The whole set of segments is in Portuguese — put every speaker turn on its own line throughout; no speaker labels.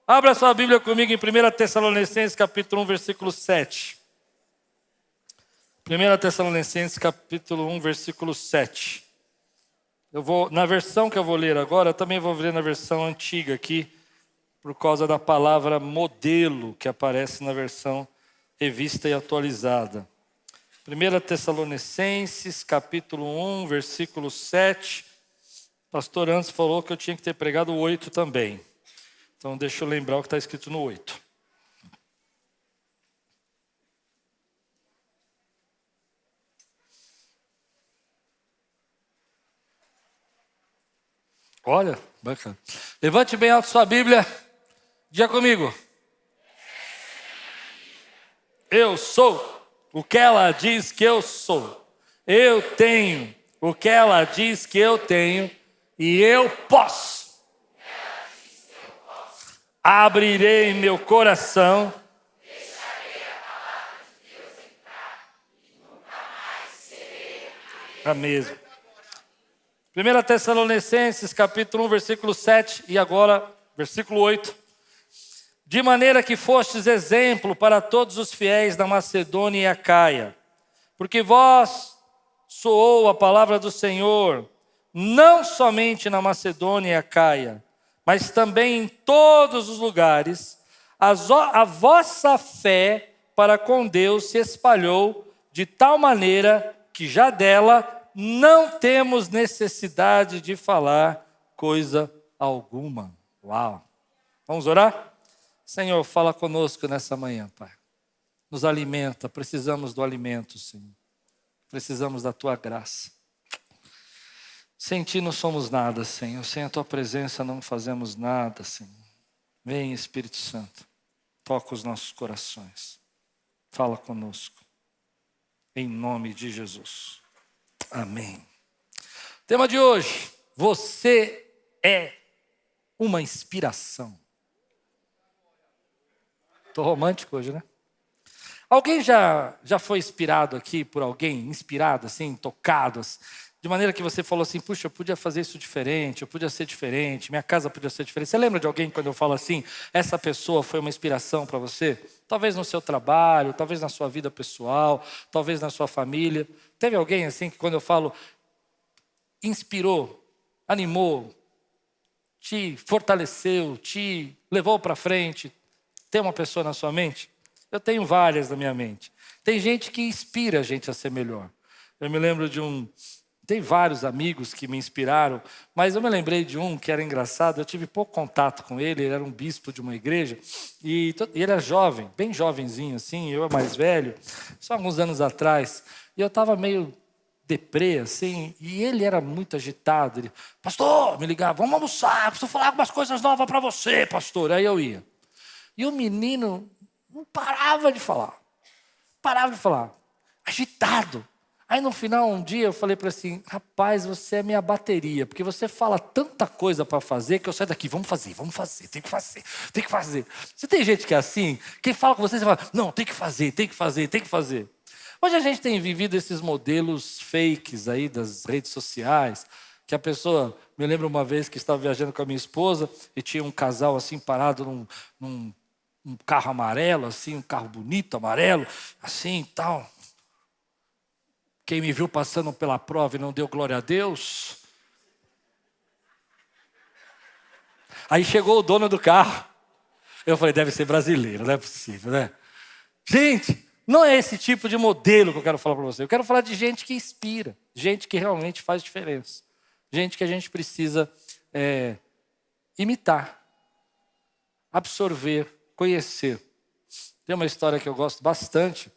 Abra sua Bíblia comigo em 1 Tessalonicenses capítulo 1, versículo 7. 1 Tessalonicenses capítulo 1, versículo 7. Na versão que eu vou ler agora, eu também vou ler na versão antiga aqui, por causa da palavra modelo que aparece na versão revista e atualizada. 1 Tessalonicenses capítulo 1, versículo 7. O pastor antes falou que eu tinha que ter pregado o 8 também. Então deixa eu lembrar o que está escrito no 8. Olha, bacana. Levante bem alto sua Bíblia. Diga comigo. Eu sou o que ela diz que eu sou. Eu tenho o que ela diz que eu tenho. E eu posso. Abrirei meu coração. Deixarei a palavra de Deus entrar e nunca mais serei a mesma. 1 Tessalonicenses capítulo 1, versículo 7 e agora versículo 8. De maneira que fostes exemplo para todos os fiéis da Macedônia e Acaia, porque vós soou a palavra do Senhor, não somente na Macedônia e Acaia, mas também em todos os lugares, a vossa fé para com Deus se espalhou de tal maneira que já dela não temos necessidade de falar coisa alguma. Uau! Vamos orar? Senhor, fala conosco nessa manhã, Pai. Nos alimenta, precisamos do alimento, Senhor. Precisamos da Tua graça. Sem Ti não somos nada, Senhor. Sem a Tua presença não fazemos nada, Senhor. Vem, Espírito Santo. Toca os nossos corações. Fala conosco. Em nome de Jesus. Amém. Tema de hoje. Você é uma inspiração. Estou romântico hoje, né? Alguém já foi inspirado aqui por alguém? Inspirado, assim, tocado, assim, de maneira que você falou assim, puxa, eu podia fazer isso diferente, eu podia ser diferente, minha casa podia ser diferente. Você lembra de alguém quando eu falo assim, essa pessoa foi uma inspiração para você? Talvez no seu trabalho, talvez na sua vida pessoal, talvez na sua família. Teve alguém assim que quando eu falo, inspirou, animou, te fortaleceu, te levou para frente? Tem uma pessoa na sua mente? Eu tenho várias na minha mente. Tem gente que inspira a gente a ser melhor. Eu me lembro tem vários amigos que me inspiraram, mas eu me lembrei de um que era engraçado, eu tive pouco contato com ele era um bispo de uma igreja, e ele era jovem, bem jovenzinho assim, eu mais velho, só alguns anos atrás, e eu estava meio deprê, assim, e ele era muito agitado, ele, pastor, me ligava, vamos almoçar, preciso falar algumas coisas novas para você, pastor, aí eu ia. E o menino não parava de falar, agitado. Aí no final, um dia, eu falei para ele assim, rapaz, você é minha bateria, porque você fala tanta coisa para fazer, que eu saio daqui, vamos fazer, tem que fazer. Você tem gente que é assim, quem fala com você fala, não, tem que fazer. Hoje a gente tem vivido esses modelos fakes aí das redes sociais, que a pessoa, me lembro uma vez que estava viajando com a minha esposa, e tinha um casal assim parado num carro amarelo, assim, um carro bonito, amarelo, assim e tal. Quem me viu passando pela prova e não deu glória a Deus. Aí chegou o dono do carro. Eu falei, deve ser brasileiro, não é possível, né? Gente, não é esse tipo de modelo que eu quero falar para você. Eu quero falar de gente que inspira, gente que realmente faz diferença. Gente que a gente precisa imitar, absorver, conhecer. Tem uma história que eu gosto bastante.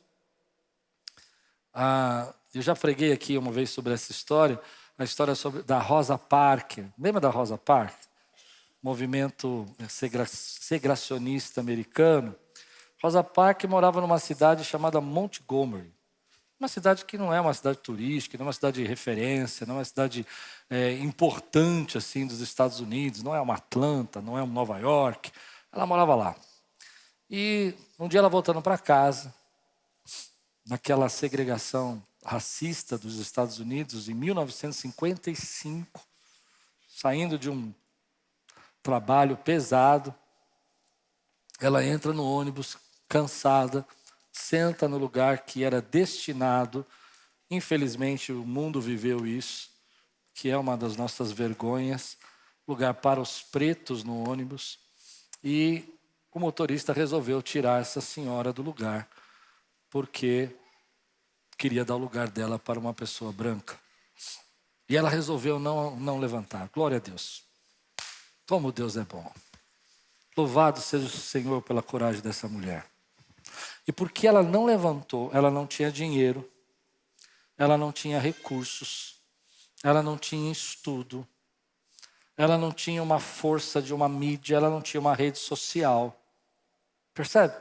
Eu já preguei aqui uma vez sobre essa história, a história da Rosa Parks. Lembra da Rosa Parks? Movimento segregacionista americano. Rosa Parks morava numa cidade chamada Montgomery. Uma cidade que não é uma cidade turística, não é uma cidade de referência, não é uma cidade importante assim dos Estados Unidos, não é uma Atlanta, não é uma Nova York. Ela morava lá. E um dia ela voltando para casa, naquela segregação racista dos Estados Unidos, em 1955, saindo de um trabalho pesado, Ela entra no ônibus cansada, senta no lugar que era destinado. Infelizmente, o mundo viveu isso, que é uma das nossas vergonhas, lugar para os pretos no ônibus. E o motorista resolveu tirar essa senhora do lugar, porque queria dar o lugar dela para uma pessoa branca. E ela resolveu não levantar. Glória a Deus. Como Deus é bom. Louvado seja o Senhor pela coragem dessa mulher. E porque ela não levantou, ela não tinha dinheiro, ela não tinha recursos, ela não tinha estudo, ela não tinha uma força de uma mídia, ela não tinha uma rede social. Percebe?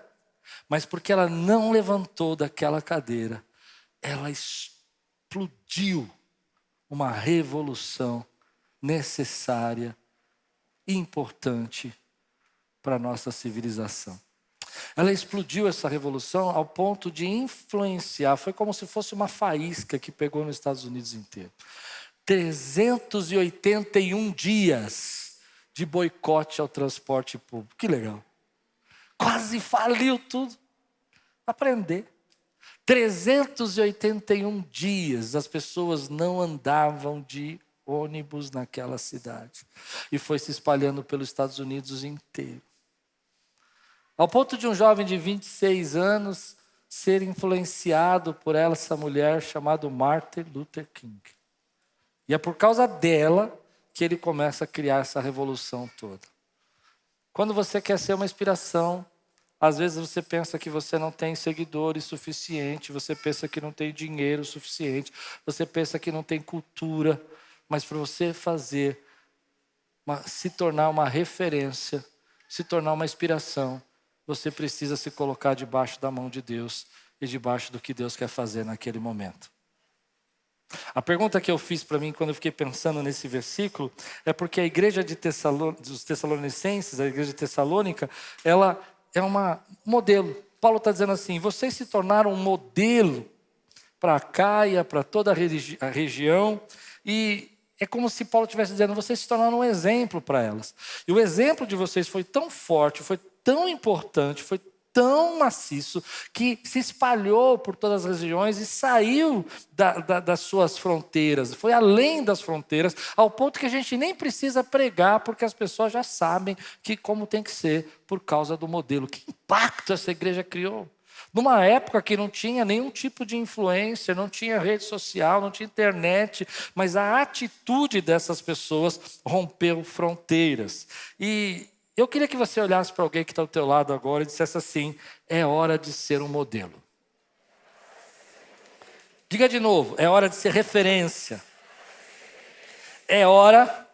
Mas porque ela não levantou daquela cadeira, ela explodiu uma revolução necessária, importante para a nossa civilização. Ela explodiu essa revolução ao ponto de influenciar, foi como se fosse uma faísca que pegou nos Estados Unidos inteiro. 381 dias de boicote ao transporte público. Que legal. Quase faliu tudo. Aprender. 381 dias as pessoas não andavam de ônibus naquela cidade. E foi se espalhando pelos Estados Unidos inteiro. Ao ponto de um jovem de 26 anos ser influenciado por essa mulher chamada Martin Luther King. E é por causa dela que ele começa a criar essa revolução toda. Quando você quer ser uma inspiração, às vezes você pensa que você não tem seguidores suficiente, você pensa que não tem dinheiro suficiente, você pensa que não tem cultura, mas para você se tornar uma referência, se tornar uma inspiração, você precisa se colocar debaixo da mão de Deus e debaixo do que Deus quer fazer naquele momento. A pergunta que eu fiz para mim quando eu fiquei pensando nesse versículo é porque a igreja dos Tessalonicenses, a igreja de Tessalônica, ela é uma modelo. Paulo está dizendo assim, vocês se tornaram um modelo para a Caia, para toda a região, e é como se Paulo estivesse dizendo, vocês se tornaram um exemplo para elas. E o exemplo de vocês foi tão forte, foi tão importante, foi tão maciço, que se espalhou por todas as regiões e saiu das suas fronteiras, foi além das fronteiras, ao ponto que a gente nem precisa pregar, porque as pessoas já sabem como tem que ser, por causa do modelo. Que impacto essa igreja criou! Numa época que não tinha nenhum tipo de influência, não tinha rede social, não tinha internet, mas a atitude dessas pessoas rompeu fronteiras. E eu queria que você olhasse para alguém que está ao teu lado agora e dissesse assim, é hora de ser um modelo. Diga de novo, é hora de ser referência. É hora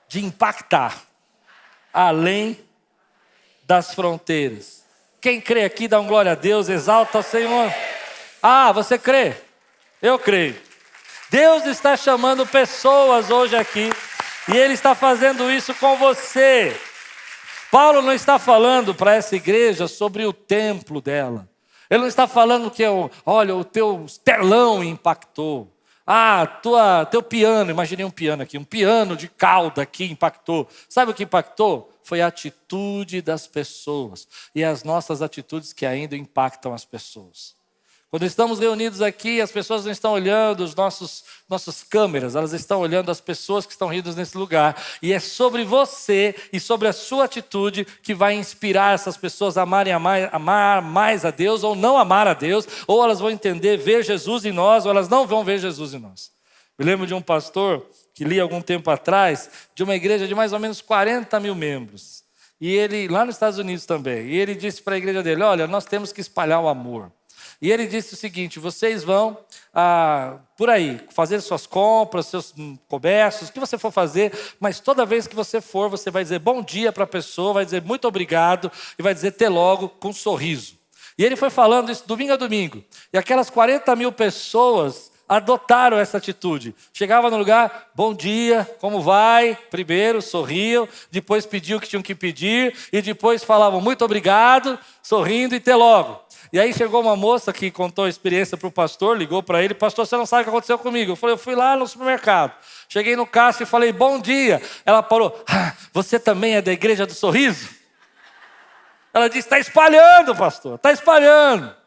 de impactar além das fronteiras. Quem crê aqui, dá um glória a Deus, exalta o Senhor. Ah, você crê? Eu creio. Deus está chamando pessoas hoje aqui e Ele está fazendo isso com você. Paulo não está falando para essa igreja sobre o templo dela. Ele não está falando que, olha, o teu telão impactou. Ah, teu piano, imaginei um piano aqui, um piano de cauda aqui impactou. Sabe o que impactou? Foi a atitude das pessoas. E as nossas atitudes que ainda impactam as pessoas. Quando estamos reunidos aqui, as pessoas não estão olhando os nossas câmeras, elas estão olhando as pessoas que estão reunidas nesse lugar. E é sobre você e sobre a sua atitude que vai inspirar essas pessoas a amar mais a Deus ou não amar a Deus, ou elas vão entender, ver Jesus em nós, ou elas não vão ver Jesus em nós. Me lembro de um pastor que li algum tempo atrás, de uma igreja de mais ou menos 40 mil membros. E ele, lá nos Estados Unidos também, e ele disse para a igreja dele, olha, nós temos que espalhar o amor. E ele disse o seguinte, vocês vão por aí, fazer suas compras, seus comércios, o que você for fazer, mas toda vez que você for, você vai dizer bom dia para a pessoa, vai dizer muito obrigado e vai dizer até logo com um sorriso. E ele foi falando isso domingo a domingo. E aquelas 40 mil pessoas adotaram essa atitude. Chegava no lugar, bom dia, como vai? Primeiro sorriam, depois pediam o que tinham que pedir e depois falavam muito obrigado, sorrindo e até logo. E aí chegou uma moça que contou a experiência para o pastor, ligou para ele, pastor, você não sabe o que aconteceu comigo. Eu falei, eu fui lá no supermercado, cheguei no caixa e falei, bom dia. Ela parou, você também é da igreja do sorriso? Ela diz, está espalhando, pastor, está espalhando.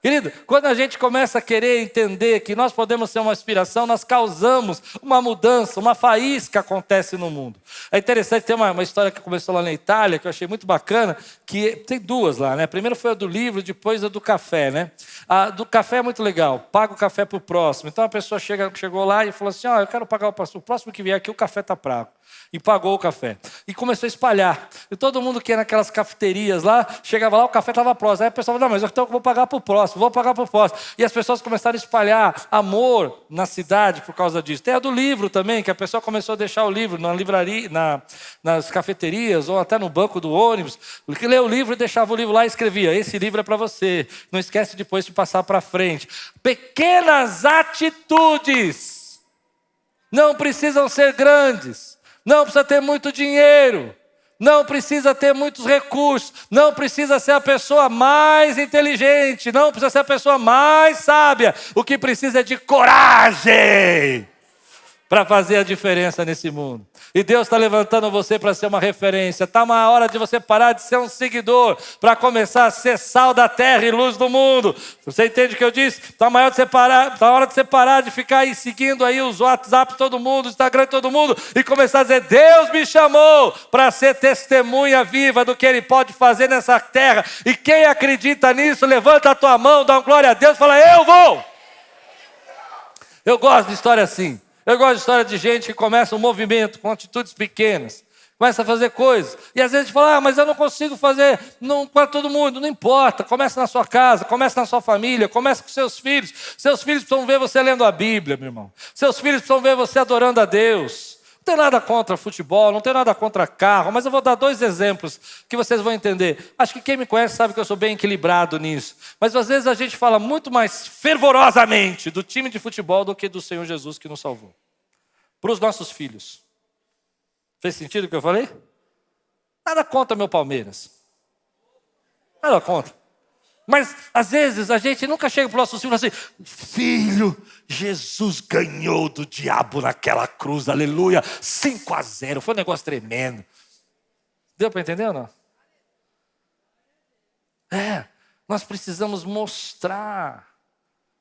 Querido, quando a gente começa a querer entender que nós podemos ser uma inspiração, nós causamos uma mudança, uma faísca acontece no mundo. É interessante, tem uma história que começou lá na Itália, que eu achei muito bacana, que tem duas lá, né? Primeiro foi a do livro, depois a do café, né? A do café é muito legal, paga o café para o próximo. Então a pessoa chegou lá e falou assim, eu quero pagar o próximo que vier aqui, o café está pago. E pagou o café. E começou a espalhar. E todo mundo que ia naquelas cafeterias lá, chegava lá, o café estava próximo. Aí a pessoa falou, não, mas então eu vou pagar para o próximo, vou pagar para o próximo. E as pessoas começaram a espalhar amor na cidade por causa disso. Tem a do livro também, que a pessoa começou a deixar o livro na livraria, nas cafeterias, ou até no banco do ônibus. Que lê o livro e deixava o livro lá e escrevia, esse livro é para você. Não esquece depois de passar para frente. Pequenas atitudes. Não precisam ser grandes. Não precisa ter muito dinheiro, não precisa ter muitos recursos, não precisa ser a pessoa mais inteligente, não precisa ser a pessoa mais sábia. O que precisa é de coragem para fazer a diferença nesse mundo. E Deus está levantando você para ser uma referência. Está uma hora de você parar de ser um seguidor, para começar a ser sal da terra e luz do mundo. Você entende o que eu disse? Está na hora de você parar de ficar aí seguindo aí os WhatsApp de todo mundo, o Instagram de todo mundo, e começar a dizer, Deus me chamou para ser testemunha viva do que Ele pode fazer nessa terra. E quem acredita nisso, levanta a tua mão, dá uma glória a Deus e fala, eu vou. Eu gosto de história assim. Eu gosto de história de gente que começa um movimento com atitudes pequenas, começa a fazer coisas, e às vezes fala, mas eu não consigo fazer para todo mundo. Não importa, começa na sua casa, começa na sua família, começa com seus filhos. Seus filhos precisam ver você lendo a Bíblia, meu irmão. Seus filhos precisam ver você adorando a Deus. Não tem nada contra futebol, não tem nada contra carro, mas eu vou dar 2 exemplos que vocês vão entender. Acho que quem me conhece sabe que eu sou bem equilibrado nisso. Mas às vezes a gente fala muito mais fervorosamente do time de futebol do que do Senhor Jesus que nos salvou. Para os nossos filhos. Fez sentido o que eu falei? Nada contra meu Palmeiras. Nada contra. Mas, às vezes, a gente nunca chega para o nosso filho e fala assim, filho, Jesus ganhou do diabo naquela cruz, aleluia, 5-0, foi um negócio tremendo. Deu para entender ou não? Nós precisamos mostrar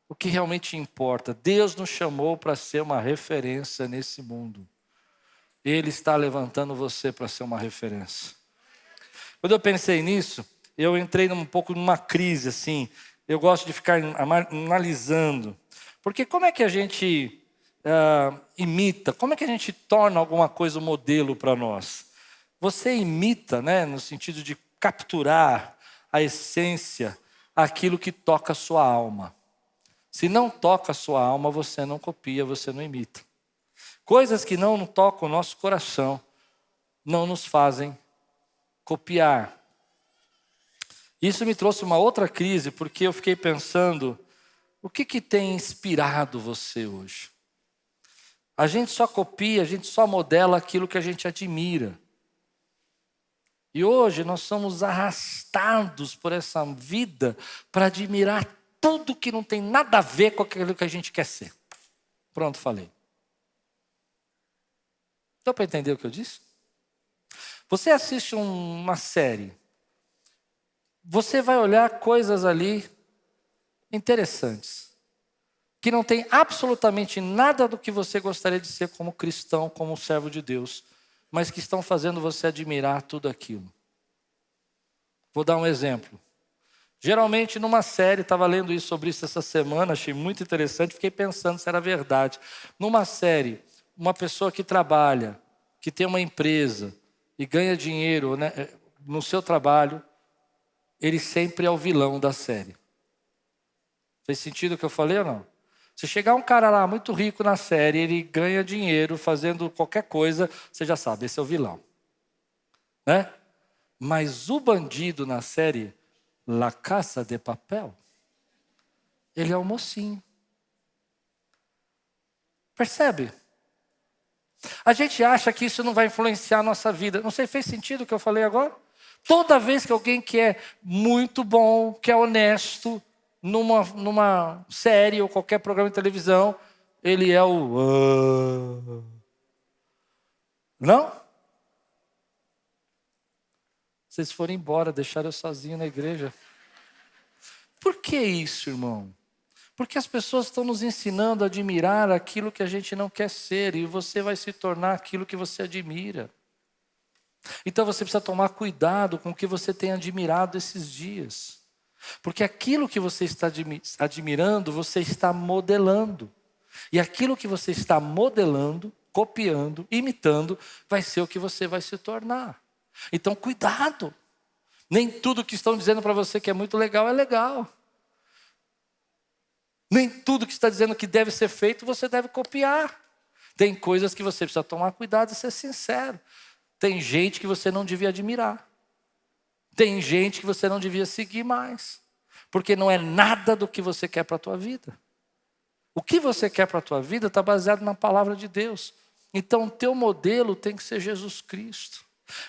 o que realmente importa. Deus nos chamou para ser uma referência nesse mundo. Ele está levantando você para ser uma referência. Quando eu pensei nisso, eu entrei um pouco numa crise, assim. Eu gosto de ficar analisando. Porque como é que a gente imita? Como é que a gente torna alguma coisa um modelo para nós? Você imita, né, no sentido de capturar a essência, aquilo que toca a sua alma. Se não toca a sua alma, você não copia, você não imita. Coisas que não tocam o nosso coração, não nos fazem copiar. Isso me trouxe uma outra crise, porque eu fiquei pensando, o que tem inspirado você hoje? A gente só copia, a gente só modela aquilo que a gente admira. E hoje nós somos arrastados por essa vida para admirar tudo que não tem nada a ver com aquilo que a gente quer ser. Pronto, falei. Deu para entender o que eu disse? Você assiste uma série. Você vai olhar coisas ali interessantes, que não tem absolutamente nada do que você gostaria de ser como cristão, como servo de Deus, mas que estão fazendo você admirar tudo aquilo. Vou dar um exemplo. Geralmente numa série, estava lendo sobre isso essa semana, achei muito interessante, fiquei pensando se era verdade. Numa série, uma pessoa que trabalha, que tem uma empresa e ganha dinheiro, né, no seu trabalho, ele sempre é o vilão da série. Fez sentido o que eu falei ou não? Se chegar um cara lá muito rico na série, ele ganha dinheiro fazendo qualquer coisa, você já sabe, esse é o vilão. Né? Mas o bandido na série La Casa de Papel, ele é o mocinho. Percebe? A gente acha que isso não vai influenciar a nossa vida. Não sei, fez sentido o que eu falei agora? Toda vez que alguém que é muito bom, que é honesto, numa série ou qualquer programa de televisão, ele é o... Não? Vocês foram embora, deixaram eu sozinho na igreja. Por que isso, irmão? Porque as pessoas estão nos ensinando a admirar aquilo que a gente não quer ser, e você vai se tornar aquilo que você admira. Então você precisa tomar cuidado com o que você tem admirado esses dias. Porque aquilo que você está admirando, você está modelando. E aquilo que você está modelando, copiando, imitando, vai ser o que você vai se tornar. Então cuidado. Nem tudo que estão dizendo para você que é muito legal é legal. Nem tudo que está dizendo que deve ser feito, você deve copiar. Tem coisas que você precisa tomar cuidado e ser sincero. Tem gente que você não devia admirar. Tem gente que você não devia seguir mais. Porque não é nada do que você quer para a tua vida. O que você quer para a tua vida está baseado na palavra de Deus. Então o teu modelo tem que ser Jesus Cristo.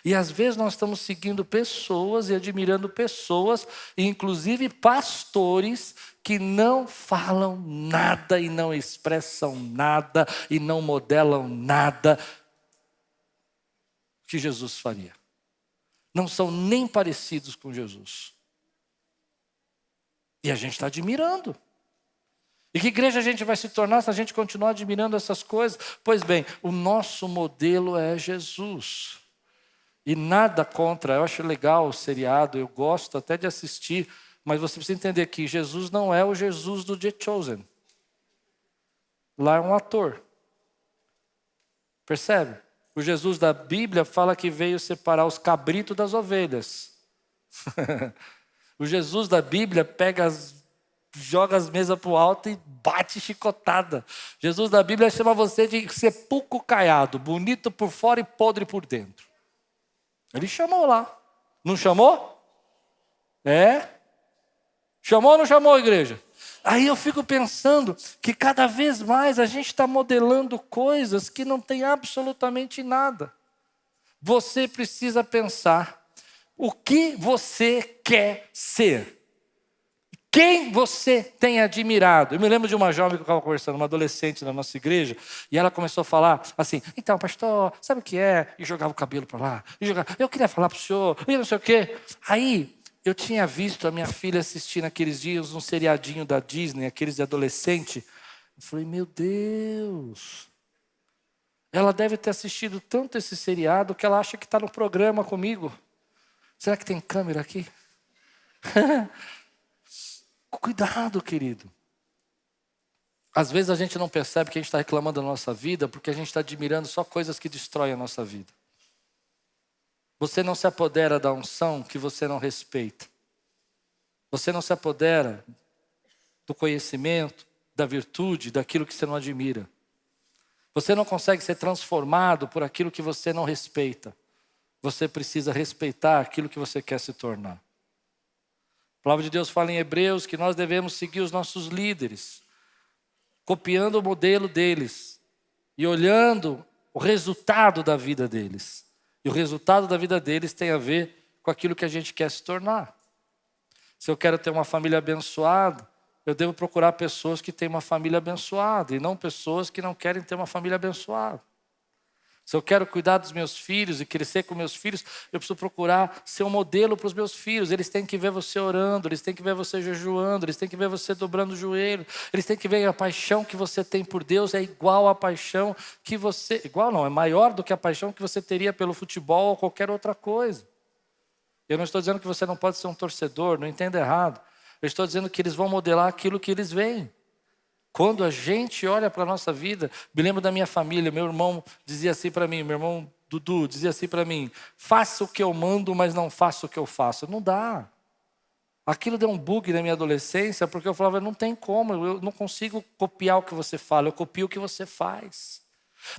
E às vezes nós estamos seguindo pessoas e admirando pessoas, inclusive pastores, que não falam nada e não expressam nada e não modelam nada que Jesus faria. Não são nem parecidos com Jesus. E a gente está admirando. E que igreja a gente vai se tornar se a gente continuar admirando essas coisas? Pois bem, o nosso modelo é Jesus. E nada contra, eu acho legal o seriado, eu gosto até de assistir, mas você precisa entender que Jesus não é o Jesus do The Chosen. Lá é um ator. Percebe? O Jesus da Bíblia fala que veio separar os cabritos das ovelhas. O Jesus da Bíblia joga as mesas para o alto e bate chicotada. Jesus da Bíblia chama você de sepulcro caiado, bonito por fora e podre por dentro. Ele chamou lá. Não chamou? É? Chamou ou não chamou, igreja? Aí eu fico pensando que cada vez mais a gente está modelando coisas que não tem absolutamente nada. Você precisa pensar o que você quer ser. Quem você tem admirado? Eu me lembro de uma jovem que eu estava conversando, uma adolescente na nossa igreja, e ela começou a falar assim, então, pastor, sabe o que é? E jogava o cabelo para lá, eu queria falar para o senhor, e não sei o quê. Aí, eu tinha visto a minha filha assistir naqueles dias um seriadinho da Disney, aqueles de adolescente. Eu falei, meu Deus, ela deve ter assistido tanto esse seriado que ela acha que está no programa comigo. Será que tem câmera aqui? Cuidado, querido. Às vezes a gente não percebe que a gente está reclamando da nossa vida porque a gente está admirando só coisas que destroem a nossa vida. Você não se apodera da unção que você não respeita. Você não se apodera do conhecimento, da virtude, daquilo que você não admira. Você não consegue ser transformado por aquilo que você não respeita. Você precisa respeitar aquilo que você quer se tornar. A palavra de Deus fala em Hebreus que nós devemos seguir os nossos líderes, copiando o modelo deles e olhando o resultado da vida deles. E o resultado da vida deles tem a ver com aquilo que a gente quer se tornar. Se eu quero ter uma família abençoada, eu devo procurar pessoas que têm uma família abençoada e não pessoas que não querem ter uma família abençoada. Se eu quero cuidar dos meus filhos e crescer com meus filhos, eu preciso procurar ser um modelo para os meus filhos. Eles têm que ver você orando, eles têm que ver você jejuando, eles têm que ver você dobrando o joelho, eles têm que ver a paixão que você tem por Deus é igual à paixão que você... Igual não, é maior do que a paixão que você teria pelo futebol ou qualquer outra coisa. Eu não estou dizendo que você não pode ser um torcedor, não entenda errado. Eu estou dizendo que eles vão modelar aquilo que eles veem. Quando a gente olha para a nossa vida, me lembro da minha família, meu irmão dizia assim para mim, meu irmão Dudu dizia assim para mim, faça o que eu mando, mas não faça o que eu faço. Não dá. Aquilo deu um bug na minha adolescência, porque eu falava, não tem como, eu não consigo copiar o que você fala, eu copio o que você faz.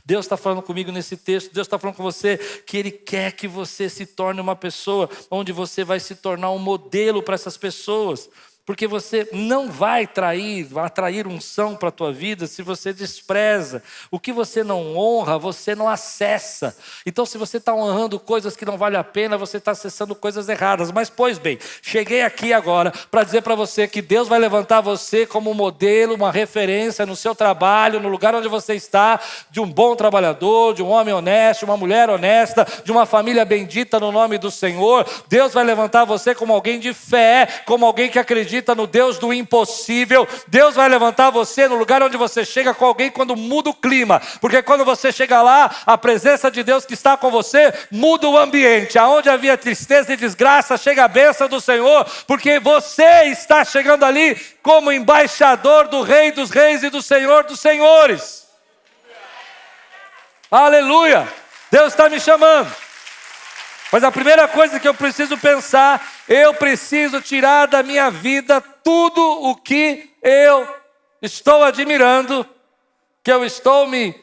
Deus está falando comigo nesse texto, Deus está falando com você que Ele quer que você se torne uma pessoa onde você vai se tornar um modelo para essas pessoas. Porque você não vai atrair unção para a tua vida se você despreza. O que você não honra, você não acessa. Então, se você está honrando coisas que não valem a pena, você está acessando coisas erradas. Mas, pois bem, cheguei aqui agora para dizer para você que Deus vai levantar você como um modelo, uma referência no seu trabalho, no lugar onde você está, de um bom trabalhador, de um homem honesto, uma mulher honesta, de uma família bendita no nome do Senhor. Deus vai levantar você como alguém de fé, como alguém que acredita no Deus do impossível. Deus vai levantar você no lugar onde você chega com alguém quando muda o clima, porque quando você chega lá, a presença de Deus que está com você muda o ambiente. Aonde havia tristeza e desgraça, chega a bênção do Senhor, porque você está chegando ali como embaixador do Rei dos Reis e do Senhor dos Senhores. Aleluia! Deus está me chamando. Mas a primeira coisa que eu preciso pensar, eu preciso tirar da minha vida tudo o que eu estou admirando, que eu estou me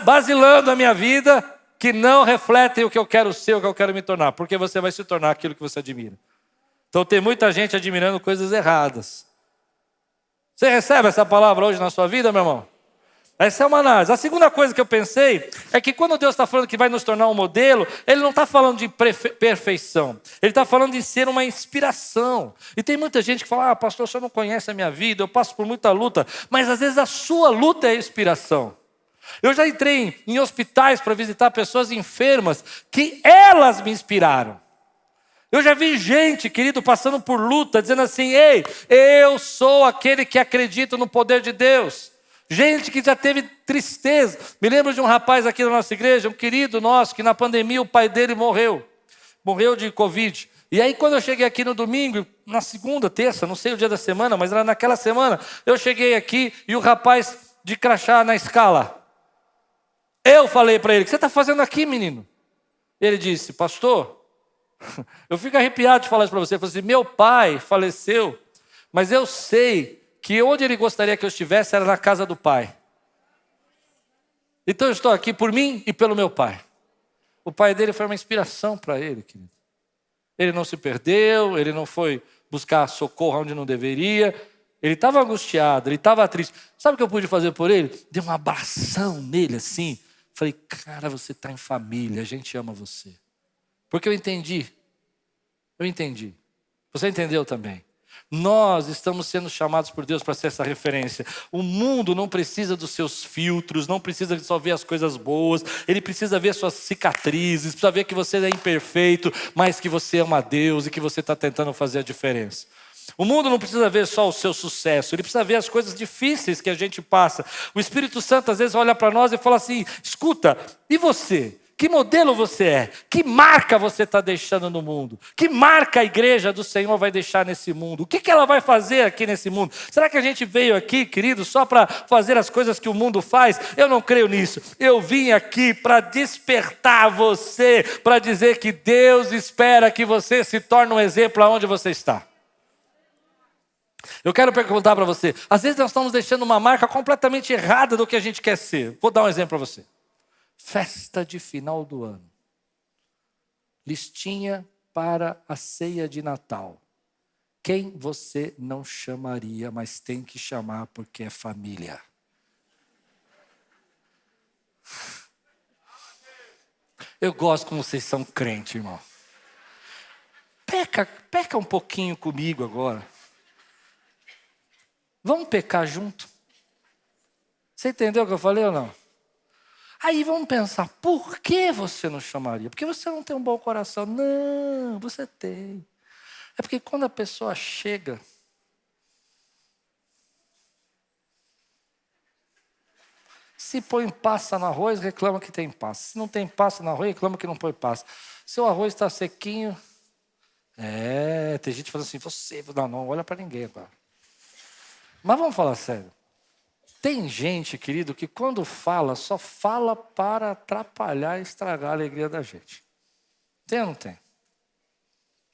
basilando a minha vida, que não refletem o que eu quero ser, o que eu quero me tornar, porque você vai se tornar aquilo que você admira. Então tem muita gente admirando coisas erradas. Você recebe essa palavra hoje na sua vida, meu irmão? Essa é uma análise. A segunda coisa que eu pensei é que quando Deus está falando que vai nos tornar um modelo, Ele não está falando de perfeição. Ele está falando de ser uma inspiração. E tem muita gente que fala, pastor, o senhor não conhece a minha vida, eu passo por muita luta. Mas às vezes a sua luta é inspiração. Eu já entrei em hospitais para visitar pessoas enfermas que elas me inspiraram. Eu já vi gente, querido, passando por luta, dizendo assim, ei, eu sou aquele que acredita no poder de Deus. Gente que já teve tristeza. Me lembro de um rapaz aqui da nossa igreja, um querido nosso, que na pandemia o pai dele morreu. Morreu de Covid. E aí quando eu cheguei aqui no domingo, na segunda, terça, não sei o dia da semana, mas era naquela semana, eu cheguei aqui e o rapaz de crachá na escala. Eu falei para ele, o que você está fazendo aqui, menino? Ele disse, pastor, eu fico arrepiado de falar isso para você. Eu falei assim, meu pai faleceu, mas eu sei que onde ele gostaria que eu estivesse era na casa do Pai. Então eu estou aqui por mim e pelo meu pai. O pai dele foi uma inspiração para ele, querido. Ele não se perdeu, ele não foi buscar socorro onde não deveria. Ele estava angustiado, ele estava triste. Sabe o que eu pude fazer por ele? Dei um abração nele assim. Falei, cara, você está em família, a gente ama você. Porque eu entendi. Você entendeu também. Nós estamos sendo chamados por Deus para ser essa referência. O mundo não precisa dos seus filtros, não precisa só ver as coisas boas, ele precisa ver suas cicatrizes, precisa ver que você é imperfeito, mas que você ama a Deus e que você está tentando fazer a diferença. O mundo não precisa ver só o seu sucesso, ele precisa ver as coisas difíceis que a gente passa. O Espírito Santo às vezes olha para nós e fala assim, escuta, e você? Que modelo você é? Que marca você está deixando no mundo? Que marca a igreja do Senhor vai deixar nesse mundo? O que ela vai fazer aqui nesse mundo? Será que a gente veio aqui, querido, só para fazer as coisas que o mundo faz? Eu não creio nisso. Eu vim aqui para despertar você, para dizer que Deus espera que você se torne um exemplo aonde você está. Eu quero perguntar para você, às vezes nós estamos deixando uma marca completamente errada do que a gente quer ser. Vou dar um exemplo para você. Festa de final do ano. Listinha para a ceia de Natal. Quem você não chamaria, mas tem que chamar porque é família? Eu gosto como vocês são crentes, irmão. Peca um pouquinho comigo agora. Vamos pecar junto? Você entendeu o que eu falei ou não? Aí vamos pensar, por que você não chamaria? Porque você não tem um bom coração. Não, você tem. É porque quando a pessoa chega, se põe passa no arroz, reclama que tem passa. Se não tem passa no arroz, reclama que não põe passa. Seu arroz está sequinho. Tem gente falando assim, você, não olha para ninguém agora. Mas vamos falar sério. Tem gente, querido, que quando fala, só fala para atrapalhar e estragar a alegria da gente. Tem ou não tem?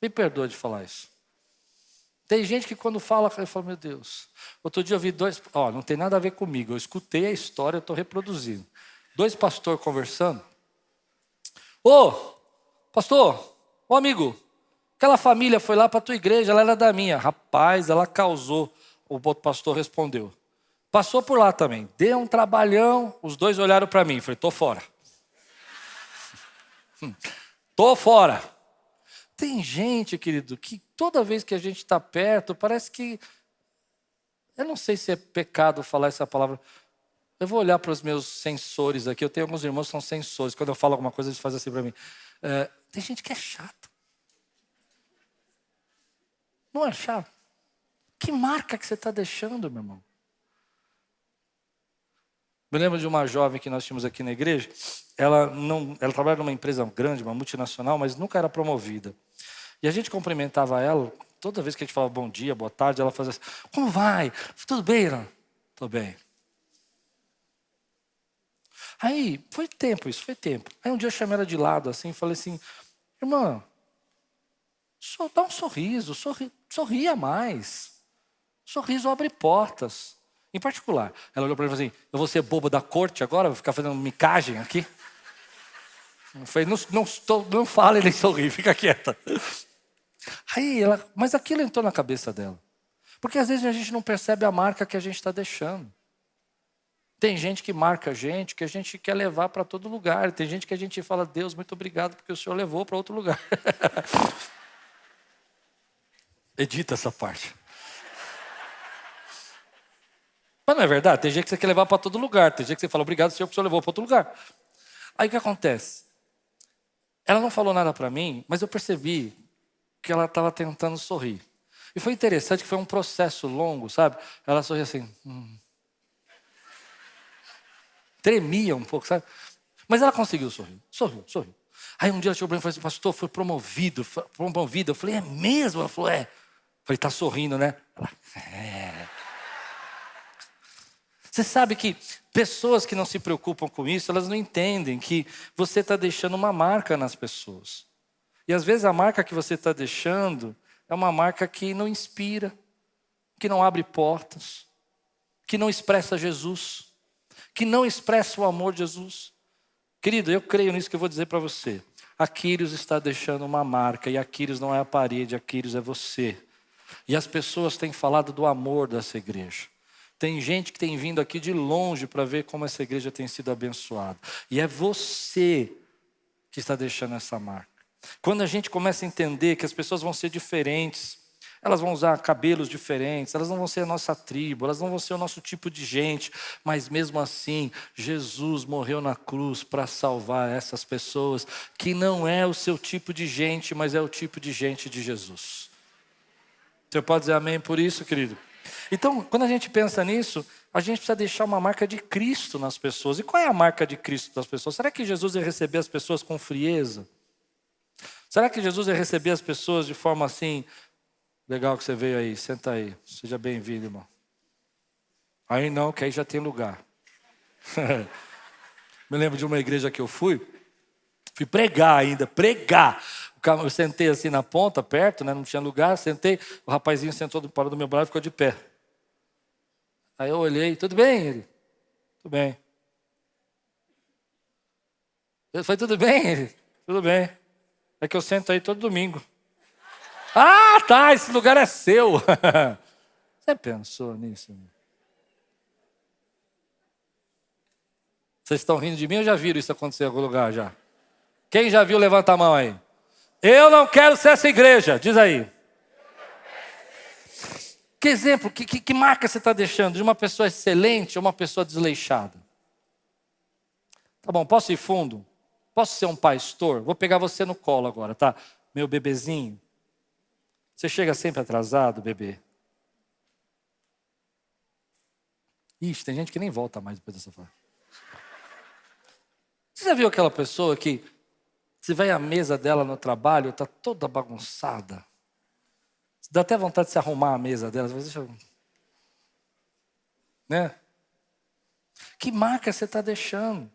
Me perdoa de falar isso. Tem gente que quando fala, eu falo, meu Deus. Outro dia eu vi não tem nada a ver comigo. Eu escutei a história, eu estou reproduzindo. 2 pastores conversando. Ô, pastor, ô amigo, Aquela família foi lá para a tua igreja, ela era da minha. Rapaz, ela causou. O pastor respondeu. Passou por lá também. Deu um trabalhão. Os dois olharam para mim. Falei, tô fora. Tô fora. Tem gente, querido, que toda vez que a gente está perto, parece que... Eu não sei se é pecado falar essa palavra. Eu vou olhar para os meus sensores aqui. Eu tenho alguns irmãos que são sensores. Quando eu falo alguma coisa, eles fazem assim para mim. Tem gente que é chato. Não é chato? Que marca que você está deixando, meu irmão? Me lembro de uma jovem que nós tínhamos aqui na igreja. Ela trabalhava numa empresa grande, uma multinacional, mas nunca era promovida. E a gente cumprimentava ela, toda vez que a gente falava bom dia, boa tarde, ela fazia assim, como vai? Tudo bem, Irã? Tudo bem. Aí, foi tempo isso, foi tempo. Aí um dia eu chamei ela de lado assim e falei assim, irmã, dá um sorriso, sorria mais. Sorriso abre portas. Em particular, ela olhou para mim e falou assim, eu vou ser boba da corte agora, vou ficar fazendo micagem aqui? Eu falei, não fale nem sorri, fica quieta. Aí mas aquilo entrou na cabeça dela. Porque às vezes a gente não percebe a marca que a gente está deixando. Tem gente que marca a gente, que a gente quer levar para todo lugar. Tem gente que a gente fala, Deus, muito obrigado, porque o Senhor levou para outro lugar. Edita essa parte. Mas não é verdade? Tem gente que você quer levar para todo lugar. Tem gente que você fala, obrigado, Senhor, porque o Senhor levou para outro lugar. Aí o que acontece? Ela não falou nada para mim, mas eu percebi que ela estava tentando sorrir. E foi interessante que foi um processo longo, sabe? Ela sorria assim. Tremia um pouco, sabe? Mas ela conseguiu sorrir. Sorriu. Aí um dia ela chegou para mim e falou assim, pastor, foi promovido. Eu falei, é mesmo? Ela falou, é. Eu falei, tá sorrindo, né? Ela, é. Você sabe que pessoas que não se preocupam com isso, elas não entendem que você está deixando uma marca nas pessoas. E às vezes a marca que você está deixando é uma marca que não inspira, que não abre portas, que não expressa Jesus, que não expressa o amor de Jesus. Querido, eu creio nisso que eu vou dizer para você. Aquiles está deixando uma marca, e Aquiles não é a parede, Aquiles é você. E as pessoas têm falado do amor dessa igreja. Tem gente que tem vindo aqui de longe para ver como essa igreja tem sido abençoada. E é você que está deixando essa marca. Quando a gente começa a entender que as pessoas vão ser diferentes, elas vão usar cabelos diferentes, elas não vão ser a nossa tribo, elas não vão ser o nosso tipo de gente, mas mesmo assim, Jesus morreu na cruz para salvar essas pessoas, que não é o seu tipo de gente, mas é o tipo de gente de Jesus. Você pode dizer amém por isso, querido? Então, quando a gente pensa nisso, a gente precisa deixar uma marca de Cristo nas pessoas. E qual é a marca de Cristo das pessoas? Será que Jesus ia receber as pessoas com frieza? Será que Jesus ia receber as pessoas de forma assim, legal que você veio aí, senta aí, seja bem-vindo, irmão. Aí não, que aí já tem lugar. Me lembro de uma igreja que eu fui pregar ainda, pregar. Eu sentei assim na ponta, perto, né, não tinha lugar, sentei, o rapazinho sentou, parou do meu braço e ficou de pé. Aí eu olhei, tudo bem? Ele, tudo bem. Eu falei, tudo bem? Ele, tudo bem. É que eu sento aí todo domingo. Ah, tá, esse lugar é seu. Você pensou nisso? Vocês estão rindo de mim ou já viram isso acontecer em algum lugar já? Quem já viu, levanta a mão aí. Eu não quero ser essa igreja, diz aí. Que exemplo, que marca você está deixando? De uma pessoa excelente ou uma pessoa desleixada? Tá bom, posso ir fundo? Posso ser um pastor? Vou pegar você no colo agora, tá? Meu bebezinho. Você chega sempre atrasado, bebê? Ixi, tem gente que nem volta mais depois dessa fase. Você já viu aquela pessoa que você vai à mesa dela no trabalho, está toda bagunçada? Dá até vontade de se arrumar a mesa dela. Né? Que marca você está deixando?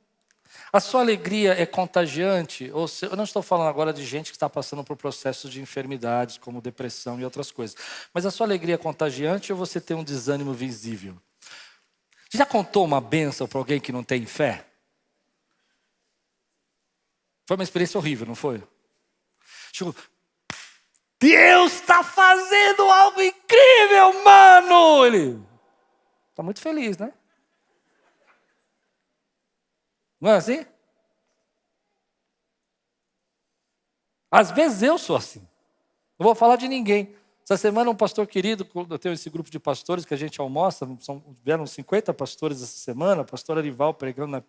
A sua alegria é contagiante? Eu não estou falando agora de gente que está passando por processos de enfermidades, como depressão e outras coisas. Mas a sua alegria é contagiante ou você tem um desânimo visível? Já contou uma bênção para alguém que não tem fé? Foi uma experiência horrível, não foi? Tipo, Deus está fazendo algo incrível, mano! Ele está muito feliz, né? Não é assim? Às vezes eu sou assim. Não vou falar de ninguém. Essa semana um pastor querido, eu tenho esse grupo de pastores que a gente almoça, vieram 50 pastores essa semana, o pastor Arival pregando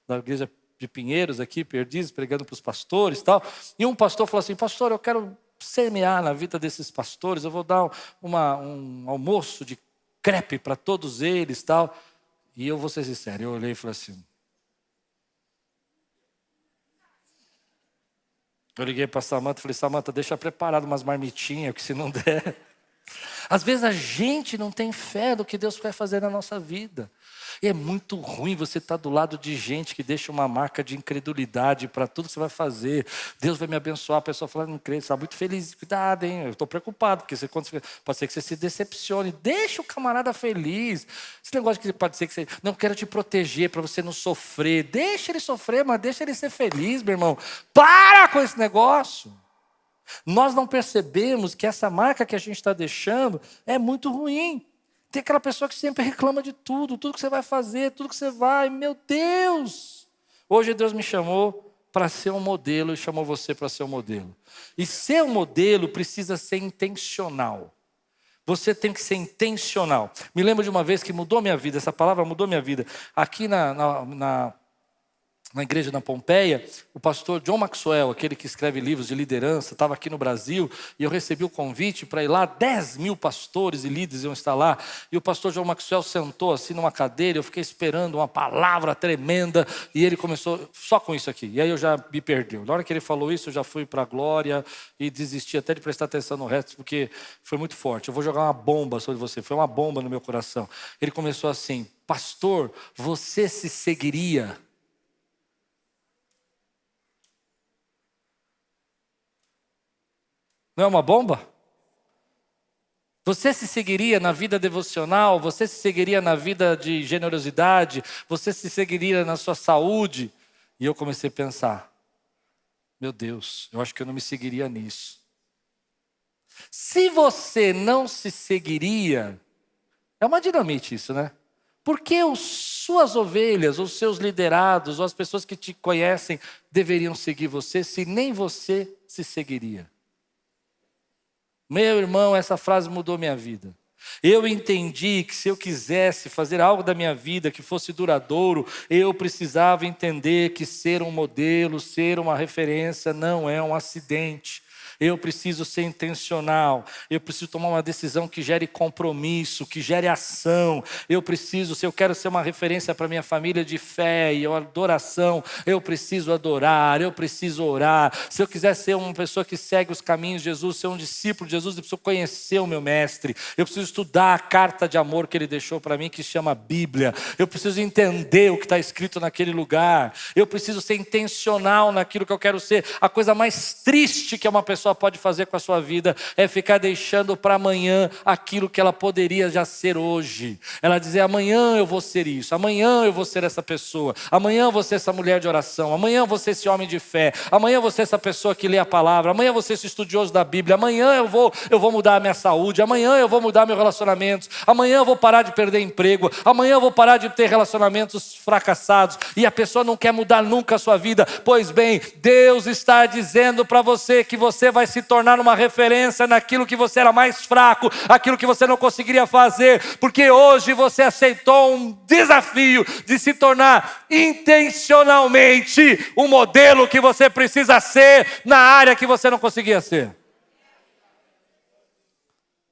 na igreja de Pinheiros aqui, Perdizes, pregando para os pastores e tal. E um pastor falou assim, pastor, eu quero semear na vida desses pastores, eu vou dar um almoço de crepe para todos eles e tal. E eu vou ser sincero, eu olhei e falei assim, eu liguei para a Samanta e falei, Samanta, deixa preparado umas marmitinhas, que se não der... Às vezes a gente não tem fé do que Deus quer fazer na nossa vida. E é muito ruim você estar do lado de gente que deixa uma marca de incredulidade para tudo que você vai fazer. Deus vai me abençoar, a pessoa fala, não creio, você está muito feliz. Cuidado, hein? Eu estou preocupado, porque pode ser que você se decepcione. Deixa o camarada feliz. Esse negócio que pode ser que você... Não, quero te proteger para você não sofrer. Deixa ele sofrer, mas deixa ele ser feliz, meu irmão. Para com esse negócio. Nós não percebemos que essa marca que a gente está deixando é muito ruim. Tem aquela pessoa que sempre reclama de tudo que você vai fazer, tudo que você vai, meu Deus! Hoje Deus me chamou para ser um modelo e chamou você para ser um modelo. E ser um modelo precisa ser intencional. Você tem que ser intencional. Me lembro de uma vez que mudou minha vida, essa palavra mudou minha vida. Aqui na igreja na Pompeia, o pastor John Maxwell, aquele que escreve livros de liderança, estava aqui no Brasil, e eu recebi o convite para ir lá, 10.000 pastores e líderes iam estar lá, e o pastor John Maxwell sentou assim numa cadeira, eu fiquei esperando uma palavra tremenda, e ele começou só com isso aqui, e aí eu já me perdi. Na hora que ele falou isso, eu já fui para a glória, e desisti até de prestar atenção no resto, porque foi muito forte. Eu vou jogar uma bomba sobre você, foi uma bomba no meu coração. Ele começou assim, pastor, você se seguiria? Não é uma bomba? Você se seguiria na vida devocional? Você se seguiria na vida de generosidade? Você se seguiria na sua saúde? E eu comecei a pensar, meu Deus, eu acho que eu não me seguiria nisso. Se você não se seguiria, é uma dinamite isso, né? Porque suas ovelhas, os seus liderados, ou as pessoas que te conhecem, deveriam seguir você, se nem você se seguiria. Meu irmão, essa frase mudou minha vida. Eu entendi que se eu quisesse fazer algo da minha vida que fosse duradouro, eu precisava entender que ser um modelo, ser uma referência não é um acidente. Eu preciso ser intencional, eu preciso tomar uma decisão que gere compromisso, que gere ação. Se eu quero ser uma referência para minha família de fé e adoração, eu preciso adorar, eu preciso orar. Se eu quiser ser uma pessoa que segue os caminhos de Jesus, ser um discípulo de Jesus, eu preciso conhecer o meu mestre. Eu preciso estudar a carta de amor que ele deixou para mim, que se chama Bíblia. Eu preciso entender o que está escrito naquele lugar. Eu preciso ser intencional naquilo que eu quero ser. A coisa mais triste que uma pessoa pode fazer com a sua vida é ficar deixando para amanhã aquilo que ela poderia já ser hoje. Ela dizer, amanhã eu vou ser isso, amanhã eu vou ser essa pessoa, amanhã eu vou ser essa mulher de oração, amanhã eu vou ser esse homem de fé, amanhã eu vou ser essa pessoa que lê a palavra, amanhã eu vou ser esse estudioso da Bíblia, amanhã eu vou mudar a minha saúde, amanhã eu vou mudar meus relacionamentos, amanhã eu vou parar de perder emprego, amanhã eu vou parar de ter relacionamentos fracassados, e a pessoa não quer mudar nunca a sua vida. Pois bem, Deus está dizendo para você que você vai se tornar uma referência naquilo que você era mais fraco, aquilo que você não conseguiria fazer, porque hoje você aceitou um desafio de se tornar intencionalmente o modelo que você precisa ser na área que você não conseguia ser.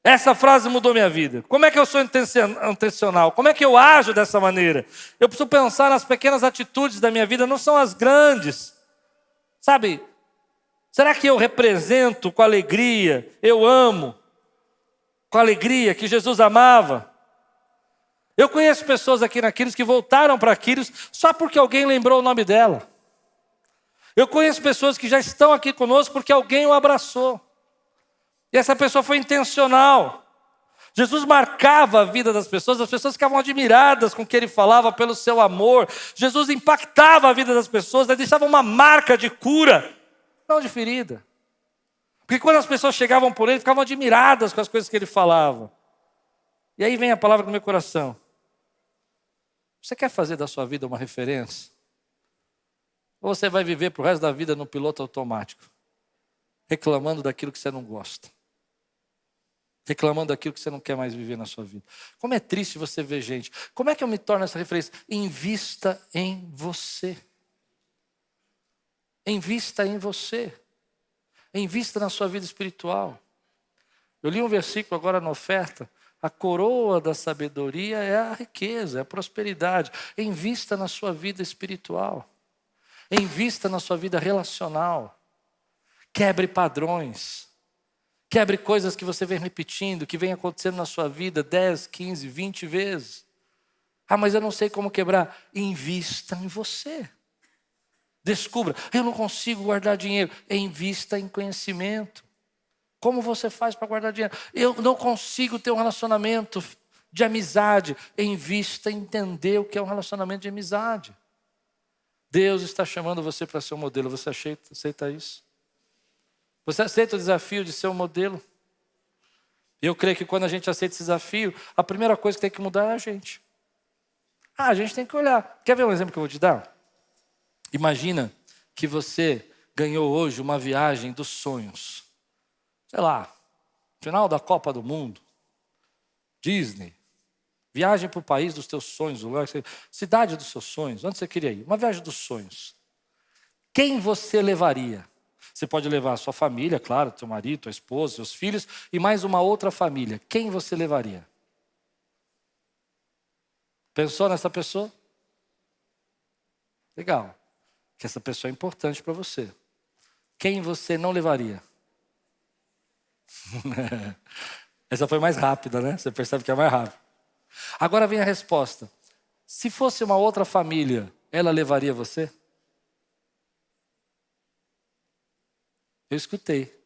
Essa frase mudou minha vida. Como é que eu sou intencional? Como é que eu ajo dessa maneira? Eu preciso pensar nas pequenas atitudes da minha vida, não são as grandes. Sabe? Será que eu represento com alegria, eu amo, com alegria que Jesus amava? Eu conheço pessoas aqui na Quiris que voltaram para Quiris só porque alguém lembrou o nome dela. Eu conheço pessoas que já estão aqui conosco porque alguém o abraçou. E essa pessoa foi intencional. Jesus marcava a vida das pessoas, as pessoas ficavam admiradas com o que ele falava pelo seu amor. Jesus impactava a vida das pessoas, deixava uma marca de cura, não de ferida. Porque quando as pessoas chegavam por ele, ficavam admiradas com as coisas que ele falava. E aí vem a palavra no meu coração. Você quer fazer da sua vida uma referência? Ou você vai viver pro resto da vida no piloto automático? Reclamando daquilo que você não gosta. Reclamando daquilo que você não quer mais viver na sua vida. Como é triste você ver gente. Como é que eu me torno essa referência? Invista em você. Invista em você. Invista na sua vida espiritual. Eu li um versículo agora na oferta. A coroa da sabedoria é a riqueza, é a prosperidade. Invista na sua vida espiritual. Invista na sua vida relacional. Quebre padrões. Quebre coisas que você vem repetindo, que vem acontecendo na sua vida 10, 15, 20 vezes. Ah, mas eu não sei como quebrar. Invista em você. Descubra. Eu não consigo guardar dinheiro. Invista em conhecimento. Como você faz para guardar dinheiro? Eu não consigo ter um relacionamento de amizade. Invista em entender o que é um relacionamento de amizade. Deus está chamando você para ser um modelo. Você aceita isso? Você aceita o desafio de ser um modelo? Eu creio que quando a gente aceita esse desafio, a primeira coisa que tem que mudar é a gente. A gente tem que olhar. Quer ver um exemplo que eu vou te dar? Imagina que você ganhou hoje uma viagem dos sonhos. Sei lá, final da Copa do Mundo, Disney, viagem para o país dos teus sonhos, cidade dos seus sonhos, onde você queria ir? Uma viagem dos sonhos. Quem você levaria? Você pode levar a sua família, claro, teu marido, tua esposa, seus filhos, e mais uma outra família. Quem você levaria? Pensou nessa pessoa? Legal, que essa pessoa é importante para você. Quem você não levaria? Essa foi mais rápida, né? Você percebe que é mais rápido. Agora vem a resposta. Se fosse uma outra família, ela levaria você? Eu escutei.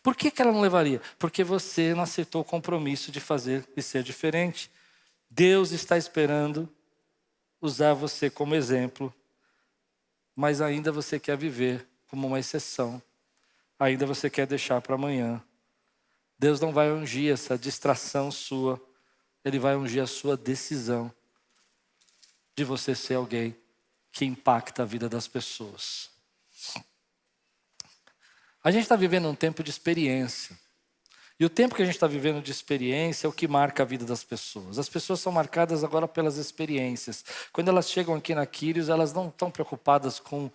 Por que ela não levaria? Porque você não aceitou o compromisso de fazer e ser diferente. Deus está esperando usar você como exemplo, mas ainda você quer viver como uma exceção. Ainda você quer deixar para amanhã. Deus não vai ungir essa distração sua. Ele vai ungir a sua decisão de você ser alguém que impacta a vida das pessoas. A gente está vivendo um tempo de experiência. E o tempo que a gente está vivendo de experiência é o que marca a vida das pessoas. As pessoas são marcadas agora pelas experiências. Quando elas chegam aqui na Quírios, elas não estão preocupadas com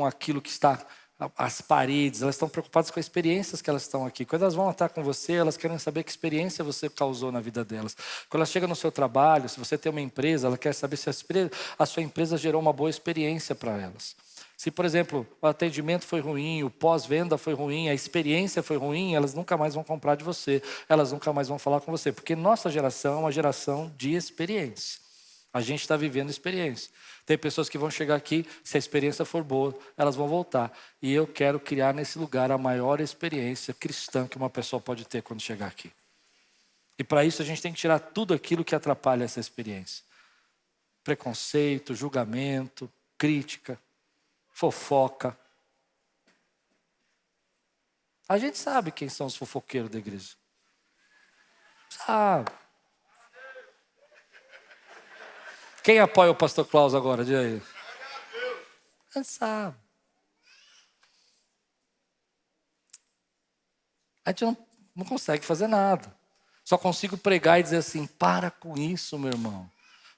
aquilo que está as paredes, elas estão preocupadas com as experiências que elas estão aqui. Quando elas vão estar com você, elas querem saber que experiência você causou na vida delas. Quando elas chegam no seu trabalho, se você tem uma empresa, ela quer saber se a sua empresa gerou uma boa experiência para elas. Se, por exemplo, o atendimento foi ruim, o pós-venda foi ruim, a experiência foi ruim, elas nunca mais vão comprar de você, elas nunca mais vão falar com você, porque nossa geração é uma geração de experiência. A gente está vivendo experiência. Tem pessoas que vão chegar aqui, se a experiência for boa, elas vão voltar. E eu quero criar nesse lugar a maior experiência cristã que uma pessoa pode ter quando chegar aqui. E para isso a gente tem que tirar tudo aquilo que atrapalha essa experiência. Preconceito, julgamento, crítica, fofoca. A gente sabe quem são os fofoqueiros da igreja. Sabe. Quem apoia o pastor Klaus agora? Diga aí. A gente sabe. A gente não consegue fazer nada. Só consigo pregar e dizer assim, para com isso, meu irmão.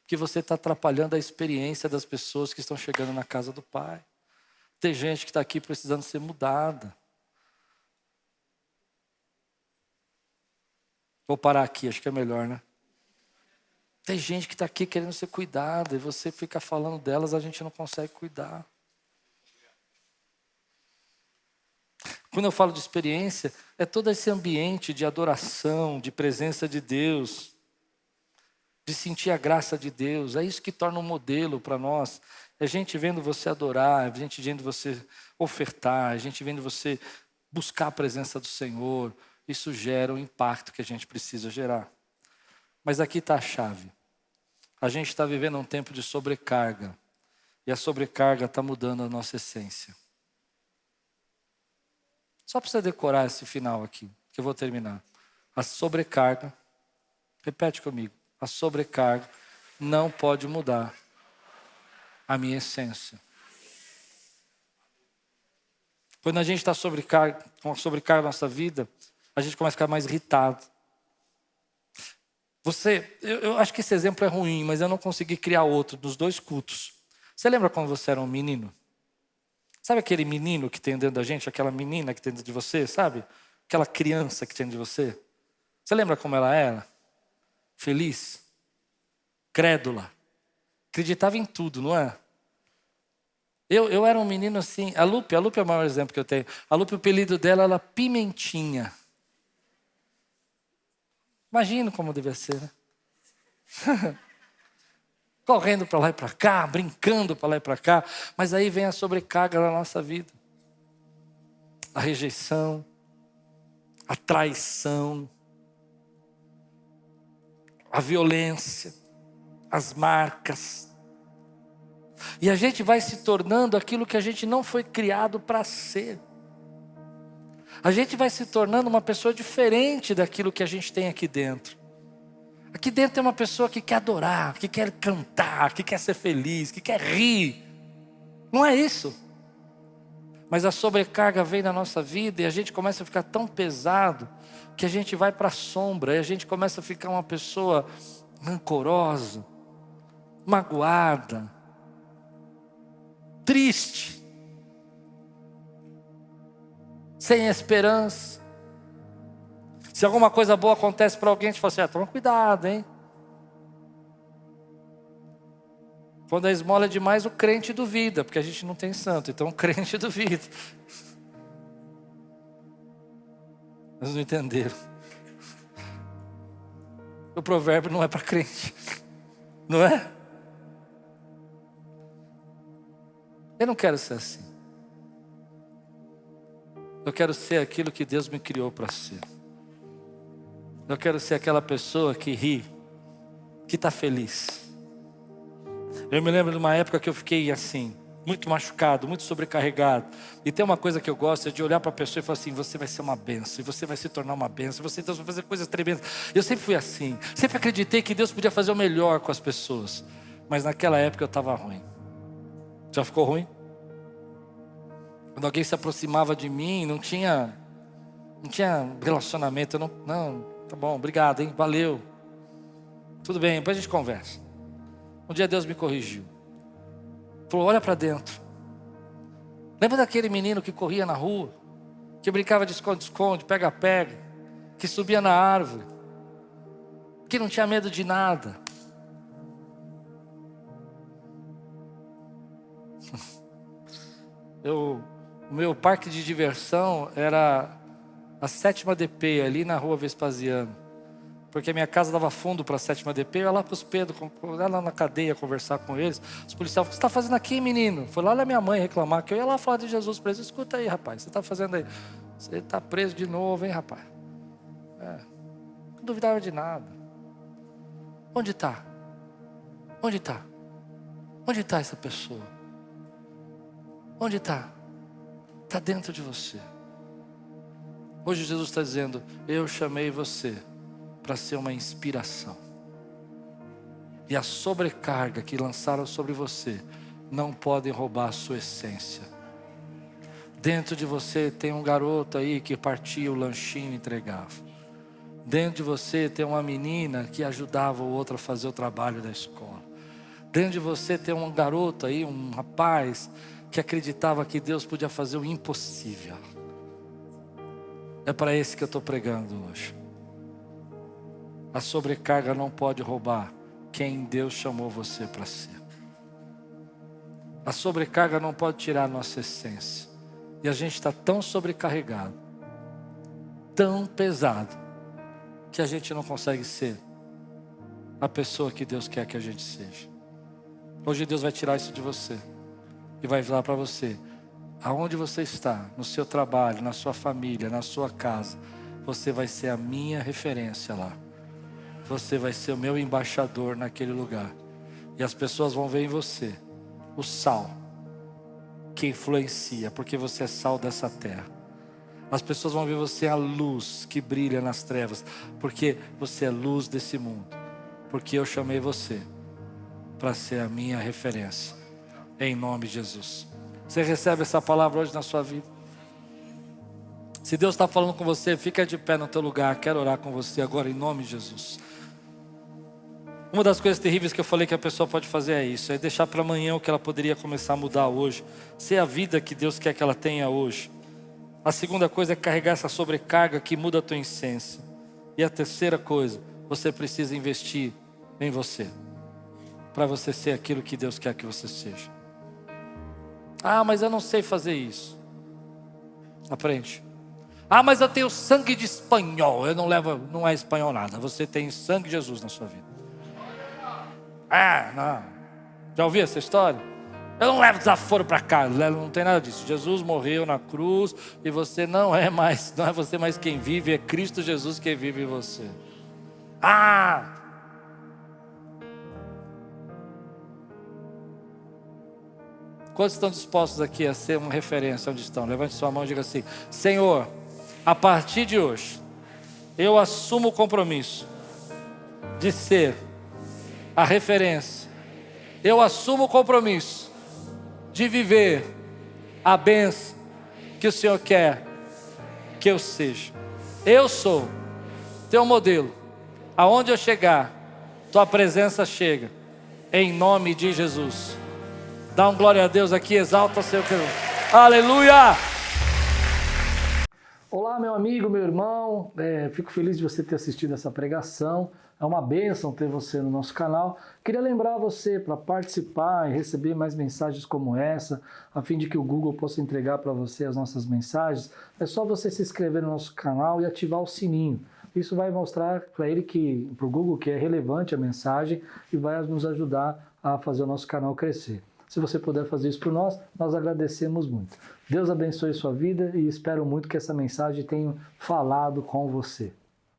Porque você está atrapalhando a experiência das pessoas que estão chegando na casa do Pai. Tem gente que está aqui precisando ser mudada. Vou parar aqui, acho que é melhor, né? Tem gente que está aqui querendo ser cuidada e você fica falando delas, a gente não consegue cuidar. Quando eu falo de experiência, é todo esse ambiente de adoração, de presença de Deus, de sentir a graça de Deus. É isso que torna um modelo para nós. É gente vendo você adorar, é gente vendo você ofertar, é gente vendo você buscar a presença do Senhor. Isso gera o impacto que a gente precisa gerar. Mas aqui está a chave. A gente está vivendo um tempo de sobrecarga. E a sobrecarga está mudando a nossa essência. Só para você decorar esse final aqui, que eu vou terminar. A sobrecarga, repete comigo, a sobrecarga não pode mudar a minha essência. Quando a gente está com sobrecarga na nossa vida, a gente começa a ficar mais irritado. Eu acho que esse exemplo é ruim, mas eu não consegui criar outro dos 2 cultos. Você lembra quando você era um menino? Sabe aquele menino que tem dentro da gente, aquela menina que tem dentro de você, sabe? Aquela criança que tem dentro de você. Você lembra como ela era? Feliz, crédula, acreditava em tudo, não é? Eu era um menino assim, a Lupe é o maior exemplo que eu tenho. A Lupe, o apelido dela era Pimentinha. Imagina como devia ser, né? Correndo para lá e para cá, brincando para lá e para cá. Mas aí vem a sobrecarga na nossa vida. A rejeição, a traição, a violência, as marcas. E a gente vai se tornando aquilo que a gente não foi criado para ser. A gente vai se tornando uma pessoa diferente daquilo que a gente tem aqui dentro. Aqui dentro tem uma pessoa que quer adorar, que quer cantar, que quer ser feliz, que quer rir. Não é isso. Mas a sobrecarga vem na nossa vida e a gente começa a ficar tão pesado que a gente vai para a sombra e a gente começa a ficar uma pessoa rancorosa, magoada, triste, sem esperança. Se alguma coisa boa acontece para alguém, a gente fala assim, toma cuidado, hein? Quando a esmola é demais, o crente duvida, porque a gente não tem santo, então o crente duvida. Vocês não entenderam. O provérbio não é para crente, não é? Eu não quero ser assim. Eu quero ser aquilo que Deus me criou para ser. Eu quero ser aquela pessoa que ri, que está feliz. Eu me lembro de uma época que eu fiquei assim, muito machucado, muito sobrecarregado. E tem uma coisa que eu gosto, é de olhar para a pessoa e falar assim, você vai ser uma bênção, e você vai se tornar uma bênção, Deus vai fazer coisas tremendas. Eu sempre fui assim, sempre acreditei que Deus podia fazer o melhor com as pessoas. Mas naquela época eu estava ruim. Já ficou ruim? Quando alguém se aproximava de mim, não tinha relacionamento, eu não, tá bom, obrigado, hein, valeu. Tudo bem, depois a gente conversa. Um dia Deus me corrigiu. Falou, olha para dentro. Lembra daquele menino que corria na rua? Que brincava de esconde-esconde, pega-pega? Que subia na árvore? Que não tinha medo de nada? O meu parque de diversão era a 7ª DP, ali na rua Vespasiano. Porque a minha casa dava fundo para a 7ª DP, eu ia lá para os Pedro, ia lá na cadeia conversar com eles. Os policiais falaram, o que você está fazendo aqui, menino? Foi lá na minha mãe reclamar, que eu ia lá falar de Jesus para eles. Escuta aí, rapaz, você está fazendo aí? Você está preso de novo, hein, rapaz? Não duvidava de nada. Onde está? Onde está? Onde está essa pessoa? Onde está? Está dentro de você. Hoje Jesus está dizendo, eu chamei você para ser uma inspiração. E a sobrecarga que lançaram sobre você não podem roubar a sua essência. Dentro de você tem um garoto aí que partia o lanchinho e entregava. Dentro de você tem uma menina que ajudava o outro a fazer o trabalho da escola. Dentro de você tem um garoto aí, um rapaz que acreditava que Deus podia fazer o impossível. É para esse que eu estou pregando hoje. A sobrecarga não pode roubar quem Deus chamou você para ser. A sobrecarga não pode tirar a nossa essência. E a gente está tão sobrecarregado, tão pesado, que a gente não consegue ser a pessoa que Deus quer que a gente seja. Hoje Deus vai tirar isso de você e vai falar para você, aonde você está, no seu trabalho, na sua família, na sua casa, você vai ser a minha referência lá. Você vai ser o meu embaixador naquele lugar. E as pessoas vão ver em você o sal que influencia, porque você é sal dessa terra. As pessoas vão ver você a luz que brilha nas trevas, porque você é luz desse mundo. Porque eu chamei você para ser a minha referência, em nome de Jesus. Você recebe essa palavra hoje na sua vida? Se Deus está falando com você, fica de pé no teu lugar. Quero orar com você agora em nome de Jesus. Uma das coisas terríveis que eu falei que a pessoa pode fazer é isso, é deixar para amanhã o que ela poderia começar a mudar hoje, ser a vida que Deus quer que ela tenha hoje. A segunda coisa é carregar essa sobrecarga que muda a tua essência. E a terceira coisa, você precisa investir em você, para você ser aquilo que Deus quer que você seja. Ah, mas eu não sei fazer isso. Aprende. Ah, mas eu tenho sangue de espanhol. Eu não é espanhol nada. Você tem sangue de Jesus na sua vida. Ah, não. Já ouviu essa história? Eu não levo desaforo para casa. Não tem nada disso. Jesus morreu na cruz e você não é você mais quem vive, é Cristo Jesus quem vive em você. Ah! Quantos estão dispostos aqui a ser uma referência onde estão? Levante sua mão e diga assim: Senhor, a partir de hoje, eu assumo o compromisso de ser a referência. Eu assumo o compromisso de viver a bênção que o Senhor quer que eu seja. Eu sou teu modelo. Aonde eu chegar, tua presença chega. Em nome de Jesus. Dá um glória a Deus aqui, exalta o seu Deus. Aleluia!
Olá, meu amigo, meu irmão. Fico feliz de você ter assistido essa pregação. É uma bênção ter você no nosso canal. Queria lembrar você para participar e receber mais mensagens como essa, a fim de que o Google possa entregar para você as nossas mensagens. É só você se inscrever no nosso canal e ativar o sininho. Isso vai mostrar para o Google que é relevante a mensagem e vai nos ajudar a fazer o nosso canal crescer. Se você puder fazer isso por nós, nós agradecemos muito. Deus abençoe sua vida e espero muito que essa mensagem tenha falado com você.